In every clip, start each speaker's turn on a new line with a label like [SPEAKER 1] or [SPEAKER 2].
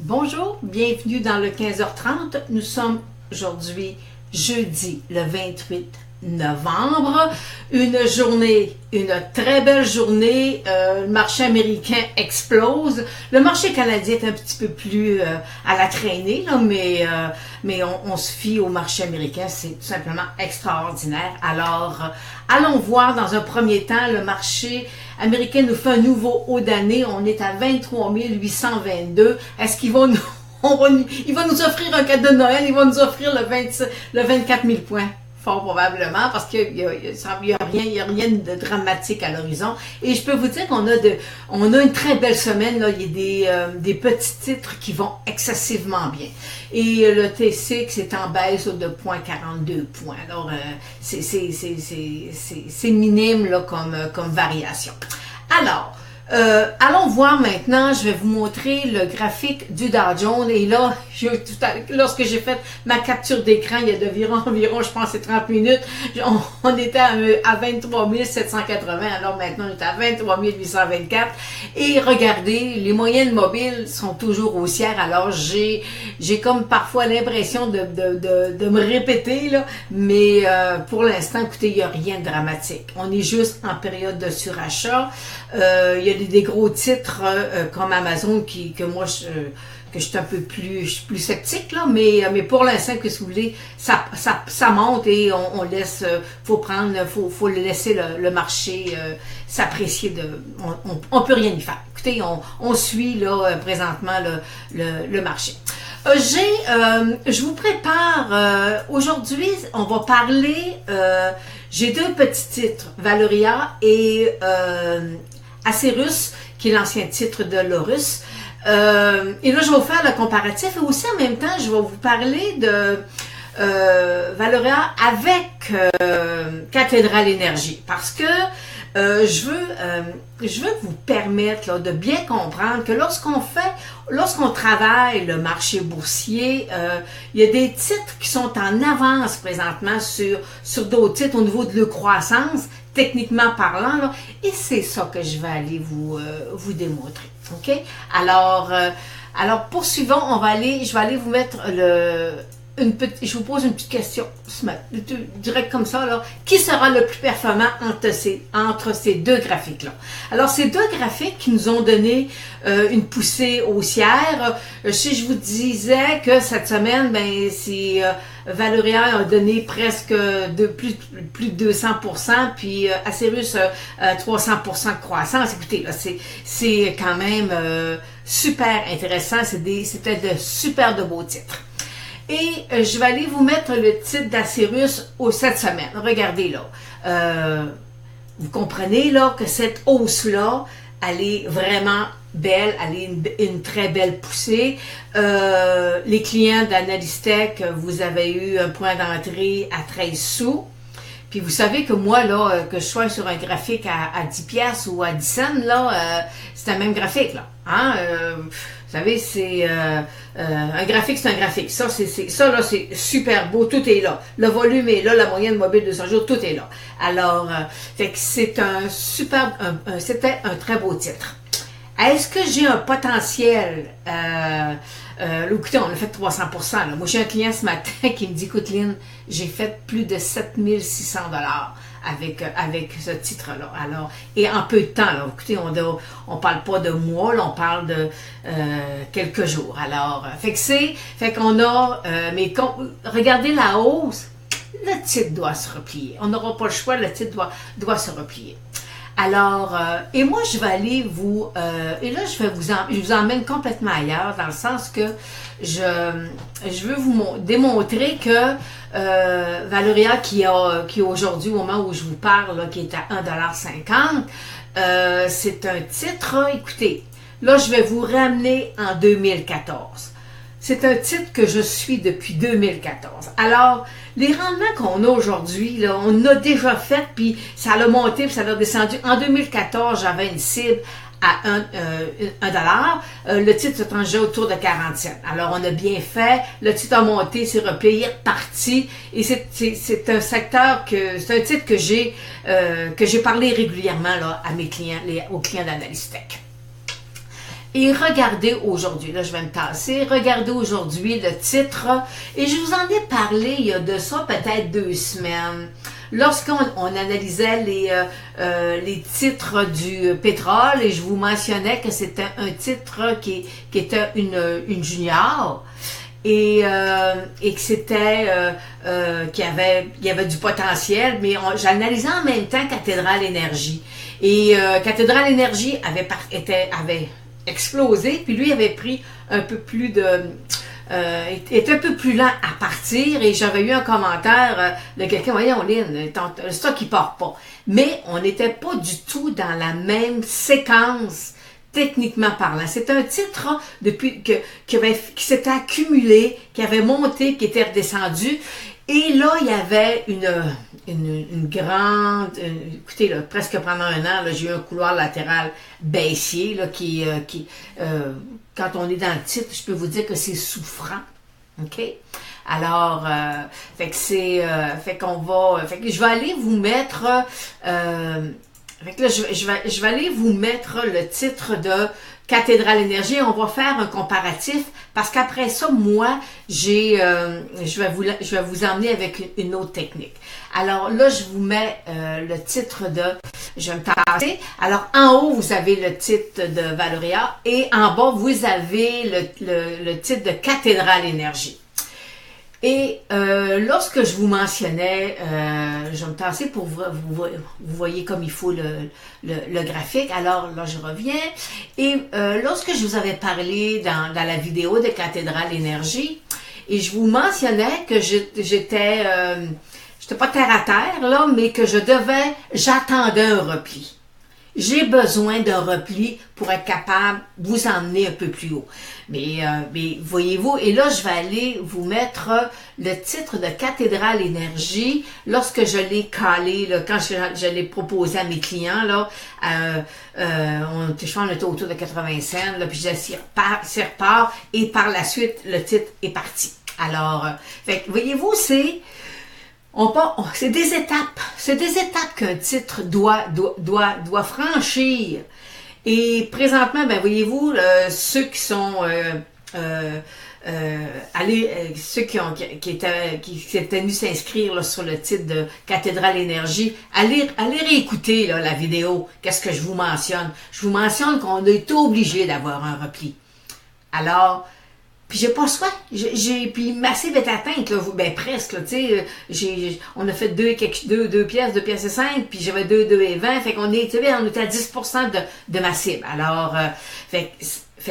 [SPEAKER 1] Bonjour, bienvenue dans le 15h30. Nous sommes aujourd'hui jeudi le 28 novembre. Une très belle journée. Le marché américain explose. Le marché canadien est un petit peu plus à la traînée, là, mais on se fie au marché américain. C'est tout simplement extraordinaire. Alors, allons voir dans un premier temps. Le marché américain nous fait un nouveau haut d'année. On est à 23 822. Est-ce qu'ils vont nous... il va nous offrir un cadeau de Noël. Il va nous offrir le 24 000 points. Fort probablement, parce qu'il y a rien de dramatique à l'horizon. Et je peux vous dire qu'on a une très belle semaine. Là. Il y a des petits titres qui vont excessivement bien. Et le TCX est en baisse de 0,42 points. Alors, c'est minime là, comme variation. Alors, allons voir maintenant, je vais vous montrer le graphique du Dow Jones. Et là, lorsque j'ai fait ma capture d'écran, il y a environ, je pense, 30 minutes, on était à 23 780, alors maintenant on est à 23 824. Et regardez, les moyennes mobiles sont toujours haussières, alors j'ai comme parfois l'impression de me répéter, là, mais pour l'instant, écoutez, il n'y a rien de dramatique. On est juste en période de surachat. Il y a des gros titres comme Amazon que moi je suis un peu plus sceptique là, mais pour l'instant, que si vous voulez, ça monte et on laisse, faut laisser le marché s'apprécier. On peut rien y faire. Écoutez, on suit là présentement le marché. Je vous prépare aujourd'hui, on va parler. J'ai deux petits titres, Valoria et Acerus, qui est l'ancien titre de Lorus. Et là, je vais vous faire le comparatif et aussi en même temps, je vais vous parler de Valoria avec Cathédrale Énergie, parce que je veux vous permettre là, de bien comprendre que lorsqu'on travaille le marché boursier, il y a des titres qui sont en avance présentement sur d'autres titres au niveau de leur croissance, techniquement parlant, là, et c'est ça que je vais aller vous démontrer. OK? Alors poursuivons, je vais aller vous mettre je vous pose une petite question, direct comme ça, là. Qui sera le plus performant entre ces deux graphiques-là? Alors, ces deux graphiques qui nous ont donné une poussée haussière, si je vous disais que cette semaine, Valoria a donné presque plus de 200%, puis Acerus 300% de croissance. Écoutez, là, c'est quand même super intéressant. C'était de super de beaux titres. Et je vais aller vous mettre le titre d'Acerus cette semaine. Regardez là. Vous comprenez là que cette hausse-là, elle est vraiment belle, elle est une très belle poussée. Les clients d'Analystech, vous avez eu un point d'entrée à 13 sous. Puis vous savez que moi, là, que je sois sur un graphique à 10 piastres ou à 10 cents, là, c'est un même graphique, là. Hein? Vous savez, c'est un graphique, c'est un graphique. Ça, là, c'est super beau, tout est là. Le volume est là, la moyenne mobile de 200 jours, tout est là. Alors, fait que c'était un très beau titre. Est-ce que j'ai un potentiel? Écoutez, on a fait 300%. Là. Moi, j'ai un client ce matin qui me dit, écoute, Lynn, j'ai fait plus de 7600 $ avec ce titre-là. Alors, et en peu de temps, là. Écoutez, on parle pas de mois, là, on parle de quelques jours. Alors, fait qu'on a, regardez la hausse, le titre doit se replier. On n'aura pas le choix, le titre doit se replier. Alors, et moi, je vais aller et là, je vous emmène complètement ailleurs, dans le sens que je veux vous démontrer que Valoria, qui est aujourd'hui, au moment où je vous parle, là, qui est à 1,50 $, c'est un titre, écoutez, là, je vais vous ramener en 2014. C'est un titre que je suis depuis 2014. Alors, les rendements qu'on a aujourd'hui, là, on a déjà fait, puis ça a monté, puis ça a descendu. En 2014, j'avais une cible à 1 $. Le titre se tranchait autour de 40 cents. Alors, on a bien fait. Le titre a monté, s'est replié, reparti. Et c'est un secteur c'est un titre que j'ai parlé régulièrement là, à mes clients, aux clients d'Analystech. Et regardez aujourd'hui, là je vais me tasser, regardez aujourd'hui le titre, et je vous en ai parlé il y a de ça peut-être 2 semaines, lorsqu'on analysait les titres du pétrole, et je vous mentionnais que c'était un titre qui était une junior, et que c'était qu'il y avait du potentiel, mais j'analysais en même temps Cathédrale Énergie. Et Cathédrale Énergie avait explosé, puis lui avait pris un peu plus était un peu plus lent à partir, et j'avais eu un commentaire de quelqu'un, voyons Lynn, le stock il part pas. Mais on n'était pas du tout dans la même séquence techniquement parlant. C'est un titre qui s'était accumulé, qui avait monté, qui était redescendu. Et là, il y avait une grande... écoutez, là, presque pendant un an, j'ai eu un couloir latéral baissier, là, quand on est dans le titre, je peux vous dire que c'est souffrant. OK? Alors, fait que je vais aller vous mettre... fait que là, je vais aller vous mettre le titre de Cathédrale Énergie. On va faire un comparatif parce qu'après ça, moi, je vais vous emmener avec une autre technique. Alors là, je vous mets le titre je vais me tasser. Alors, en haut, vous avez le titre de Valoria et en bas, vous avez le titre de Cathédrale Énergie. Et lorsque je vous mentionnais, je vais me tasser pour vous voyez comme il faut le graphique. Alors là, je reviens. Et lorsque je vous avais parlé dans la vidéo de Cathédrale Énergie, et je vous mentionnais que j'étais pas terre à terre, là, mais que j'attendais un repli. J'ai besoin d'un repli pour être capable de vous emmener un peu plus haut. Mais voyez-vous, et là, je vais aller vous mettre le titre de Cathédrale Énergie lorsque je l'ai calé, là, quand je l'ai proposé à mes clients, là, on était autour de 80 cents, là, puis je s'y repart, et par la suite, le titre est parti. Alors, voyez-vous, c'est des étapes. C'est des étapes qu'un titre doit franchir. Et présentement, voyez-vous, ceux qui sont ceux qui s'étaient venus s'inscrire là, sur le titre de Cathédrale Énergie, allez réécouter là, la vidéo. Qu'est-ce que je vous mentionne? Je vous mentionne qu'on a été obligé d'avoir un repli. Alors, puis j'ai pas le choix. Puis ma cible est atteinte, là, presque, tu sais. On a fait deux pièces, 2 pièces et 5, puis j'avais 2 et 20, fait qu'on était à 10% de ma cible. Alors, fait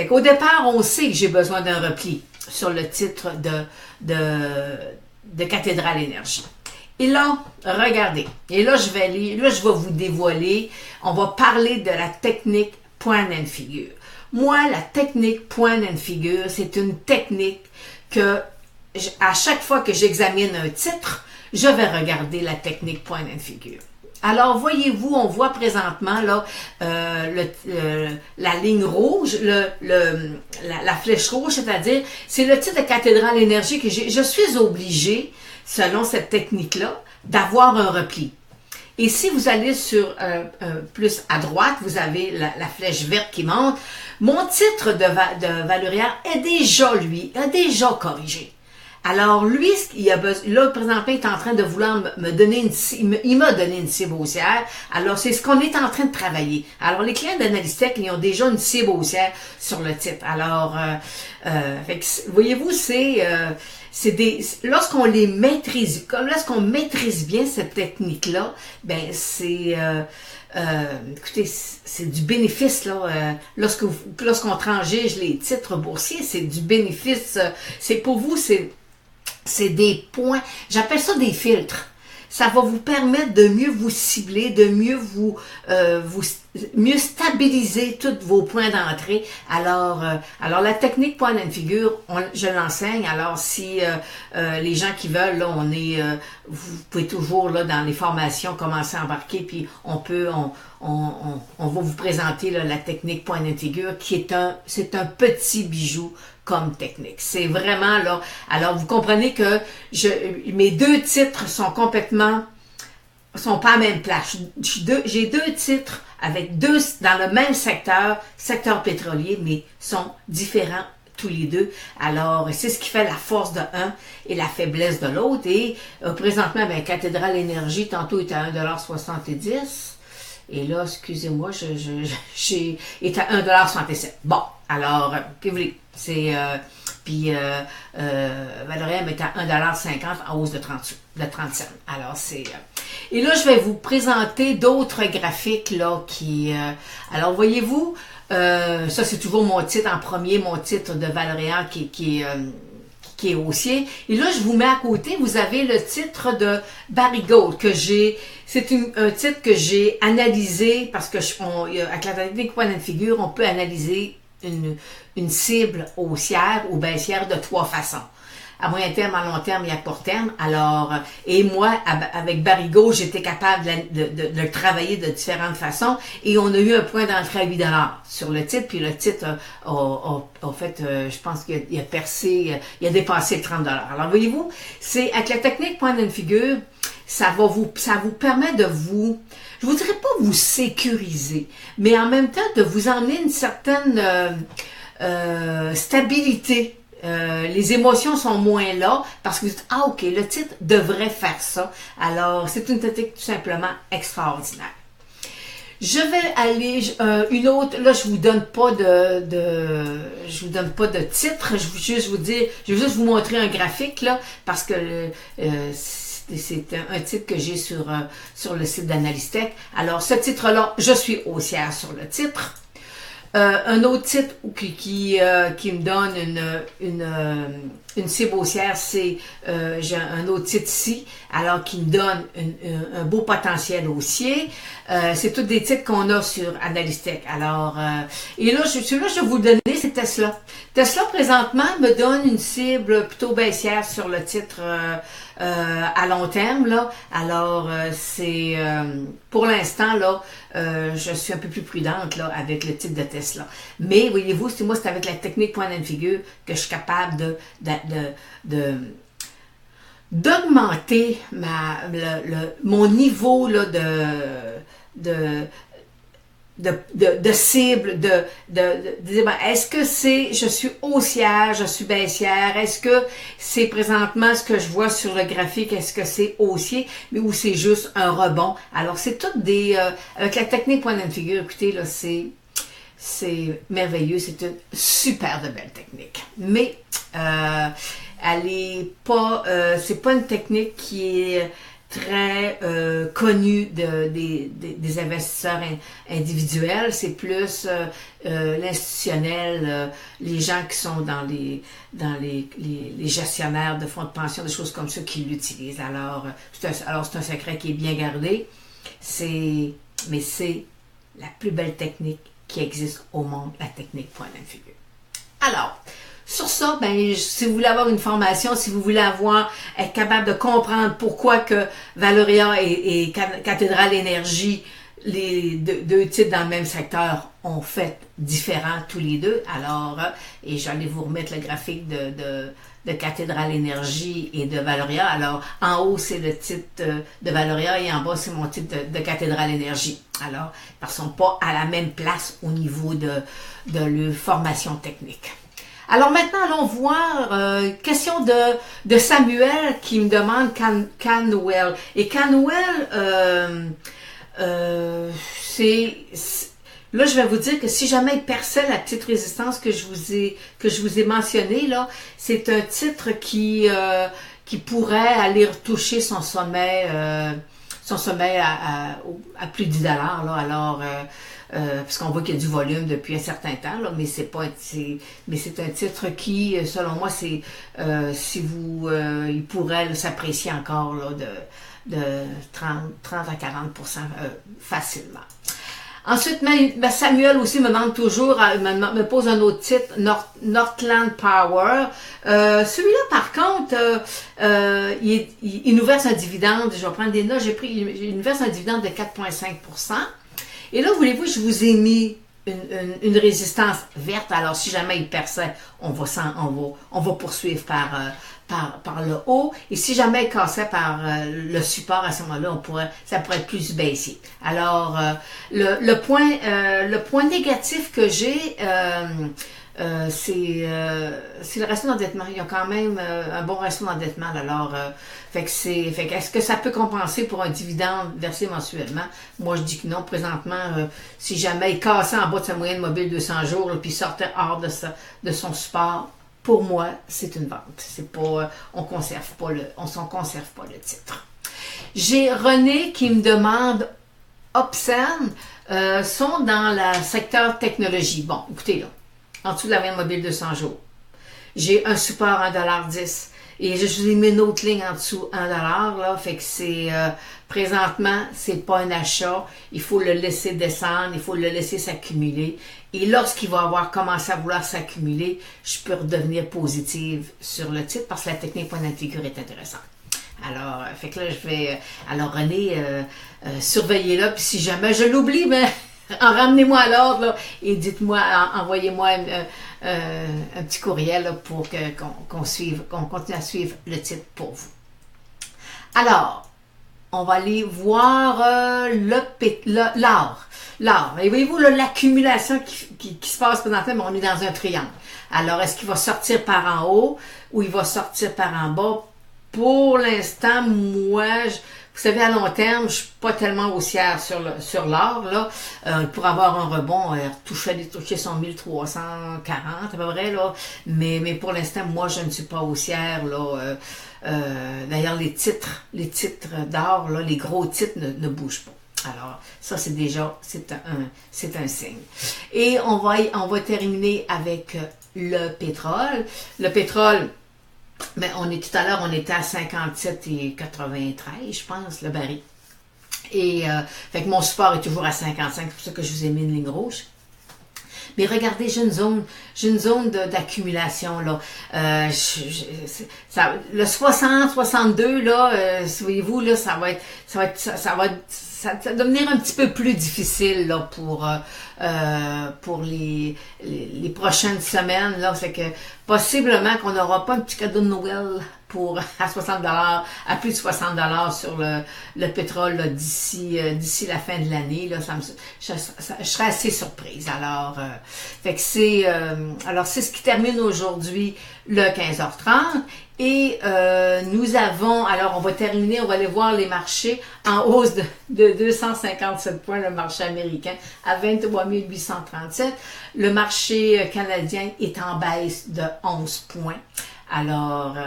[SPEAKER 1] qu'au départ, on sait que j'ai besoin d'un repli sur le titre de Cathédrale Énergie. Et là, regardez. Et là, je vais vous dévoiler, on va parler de la technique point and figure. Moi, la technique point and figure, c'est une technique que, à chaque fois que j'examine un titre, je vais regarder la technique point and figure. Alors, voyez-vous, on voit présentement là la ligne rouge, la flèche rouge, c'est-à-dire, c'est le titre de Cathédrale Énergie que je suis obligée, selon cette technique-là, d'avoir un repli. Et si vous allez sur plus à droite, vous avez la flèche verte qui monte. Mon titre de Valoria a déjà corrigé. Alors, lui, là, présentement, il est en train de vouloir me donner il m'a donné une cible haussière. Alors, c'est ce qu'on est en train de travailler. Alors, les clients d'Analystech, ils ont déjà une cible haussière sur le titre. Alors, voyez-vous, lorsqu'on les maîtrise, comme lorsqu'on maîtrise bien cette technique-là, écoutez, c'est du bénéfice, là. Lorsqu'on transige les titres boursiers, c'est du bénéfice. C'est pour vous, c'est des points. J'appelle ça des filtres. Ça va vous permettre de mieux vous cibler, de mieux mieux stabiliser tous vos points d'entrée. Alors la technique point and figure, je l'enseigne. Alors si les gens qui veulent, là, vous pouvez toujours là dans les formations commencer à embarquer, puis on va vous présenter là, la technique point and figure, c'est un petit bijou comme technique. C'est vraiment là. Alors vous comprenez que mes 2 titres sont complètement sont pas à la même place. J'ai deux titres avec deux dans le même secteur pétrolier, mais sont différents tous les deux. Alors, c'est ce qui fait la force de un et la faiblesse de l'autre. Et présentement, ben, Cathédrale Énergie, tantôt, est à 1,70 $. Et là, excusez-moi, j'ai été à 1,67 $. Bon, alors, que vous voulez? C'est... puis Valorium est à 1,50 $ en hausse de 30 cents. Alors, c'est... et là, je vais vous présenter d'autres graphiques, là, qui... alors, voyez-vous, ça, c'est toujours mon titre en premier, mon titre de Valorium qui est haussier. Et là, je vous mets à côté, vous avez le titre de Barry Gold que j'ai... C'est un titre que j'ai analysé parce que avec la technique point and figure, on peut analyser une cible haussière ou baissière de trois façons. À moyen terme, à long terme et à court terme. Alors, et moi, avec Barry Gold, j'étais capable de le travailler de différentes façons. Et on a eu un point d'entrée à 8 $ sur le titre. Puis le titre a fait, je pense qu'il a percé, il a dépassé le 30 $. Alors, voyez-vous, c'est avec la technique point and figure, ça vous permet de vous, je vous dirais pas vous sécuriser, mais en même temps de vous emmener une certaine stabilité. Les émotions sont moins là parce que vous dites, ah ok, le titre devrait faire ça. Alors, c'est une technique tout simplement extraordinaire. Je vais aller une autre. Là, je vous donne pas je vous donne pas de titre. Je vais juste vous montrer un graphique là parce que c'est un titre que j'ai sur le site d'Analystech. Alors, ce titre-là, je suis haussière sur le titre. Un autre titre qui me donne une cible haussière, c'est j'ai un autre titre ici, alors qui me donne un beau potentiel haussier. C'est tous des titres qu'on a sur Analystech. Alors, et là, celui-là, je vais vous le donner, c'est Tesla. Tesla, présentement, me donne une cible plutôt baissière sur le titre à long terme, là. Alors, c'est pour l'instant, là, je suis un peu plus prudente là, avec le titre de Tesla. Mais voyez-vous, c'est avec la technique point and figure que je suis capable d'augmenter mon niveau là, de cible, de dire, ben, est-ce que je suis haussière, je suis baissière, est-ce que c'est présentement ce que je vois sur le graphique, est-ce que c'est haussier, mais ou c'est juste un rebond. Alors, c'est toutes avec la technique point and figure, écoutez, là, c'est merveilleux, c'est une super de belle technique. Mais, elle est pas, c'est pas une technique qui est très connu des investisseurs individuels, c'est plus l'institutionnel, les gens qui sont dans les gestionnaires de fonds de pension, des choses comme ça qui l'utilisent. Alors, c'est un secret qui est bien gardé, mais c'est la plus belle technique qui existe au monde, la technique point and figure. Alors, sur ça, ben, si vous voulez avoir une formation, si vous voulez être capable de comprendre pourquoi que Valoria et Cathédrale Énergie, les deux titres dans le même secteur, ont fait différents tous les deux. Alors, et j'allais vous remettre le graphique de Cathédrale Énergie et de Valoria. Alors, en haut, c'est le titre de Valoria et en bas, c'est mon titre de Cathédrale Énergie. Alors, ils ne sont pas à la même place au niveau de leur formation technique. Alors maintenant, allons voir, question de Samuel qui me demande Canwell. Et Canwell, là, je vais vous dire que si jamais il perçait la petite résistance que je vous ai menntionnée, là, c'est un titre qui pourrait aller retoucher son sommet à plus de 10 $. Là. Alors, parce qu'on voit qu'il y a du volume depuis un certain temps, là, mais c'est un titre qui, selon moi, il pourrait s'apprécier encore là, de 30 à 40% facilement. Ensuite, Samuel aussi me demande toujours, me pose un autre titre, Northland Power. Celui-là, par contre, il nous verse un dividende, je vais prendre des notes, il nous verse un dividende de 4,5%. Et là, voulez-vous, je vous ai mis une résistance verte. Alors, si jamais il perçait, on va poursuivre par le haut, et si jamais il cassait par le support, à ce moment-là, ça pourrait être plus baissier. Alors, le point négatif que j'ai, c'est le ratio d'endettement. Ils ont quand même un bon ratio d'endettement. Alors, est-ce que ça peut compenser pour un dividende versé mensuellement? Moi, je dis que non. Présentement, si jamais il cassait en bas de sa moyenne mobile 200 jours, puis il sortait hors de son support, pour moi, c'est une vente. C'est pas, on s'en conserve pas le titre. J'ai René qui me demande, Opsen sont dans le secteur technologie. Bon, écoutez là, en dessous de la moyenne mobile 200 jours, j'ai un support à 1,10 $. Et je vous ai mis une autre ligne en dessous, 1 $, là. Fait que c'est, présentement, c'est pas un achat. Il faut le laisser descendre, il faut le laisser s'accumuler. Et lorsqu'il va avoir commencé à vouloir s'accumuler, je peux redevenir positive sur le titre parce que la technique point d'infigure est intéressante. Alors, fait que là, alors René, surveillez-là, puis si jamais je l'oublie, ben, ramenez-moi à l'ordre, là, et dites-moi, envoyez-moi un petit courriel là, pour qu'on continue à suivre le titre pour vous. Alors, on va aller voir l'or. L'or. Et voyez-vous, l'accumulation qui se passe présentement, on est dans un triangle. Alors, est-ce qu'il va sortir par en haut ou il va sortir par en bas? Pour l'instant, moi, vous savez, à long terme, je suis pas tellement haussière sur l'or, là. Pour avoir un rebond, toucher son 1340 à peu près, là. Mais pour l'instant, moi, je ne suis pas haussière, là. D'ailleurs, les titres d'or, là, les gros titres ne bougent pas. Alors, ça, c'est un signe. Et on va terminer avec le pétrole. Le pétrole, mais tout à l'heure, on était à 57,93, je pense, le baril. Et fait que mon support est toujours à 55, c'est pour ça que je vous ai mis une ligne rouge. Mais regardez, j'ai une zone d'accumulation, là. Le 60, 62, là, voyez-vous, là, ça va devenir un petit peu plus difficile, là, pour les prochaines semaines, là. C'est que possiblement qu'on n'aura pas un petit cadeau de Noël à 60 $, à plus de 60 $ sur le pétrole là, d'ici la fin de l'année. Là, je serais assez surprise. Alors, c'est ce qui termine aujourd'hui le 15h30. Et on va terminer, on va aller voir les marchés en hausse de 257 points, le marché américain à 23 837. Le marché canadien est en baisse de 11 points. Alors,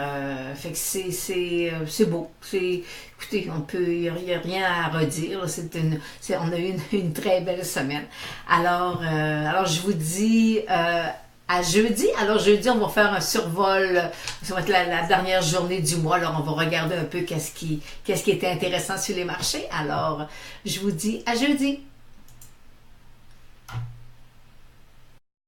[SPEAKER 1] fait que c'est beau. Écoutez, il y a rien à redire. On a eu une très belle semaine. Alors, je vous dis à jeudi. Alors, jeudi, on va faire un survol. Ça va être la dernière journée du mois. Alors, on va regarder un peu qu'est-ce qui était intéressant sur les marchés. Alors, je vous dis à jeudi.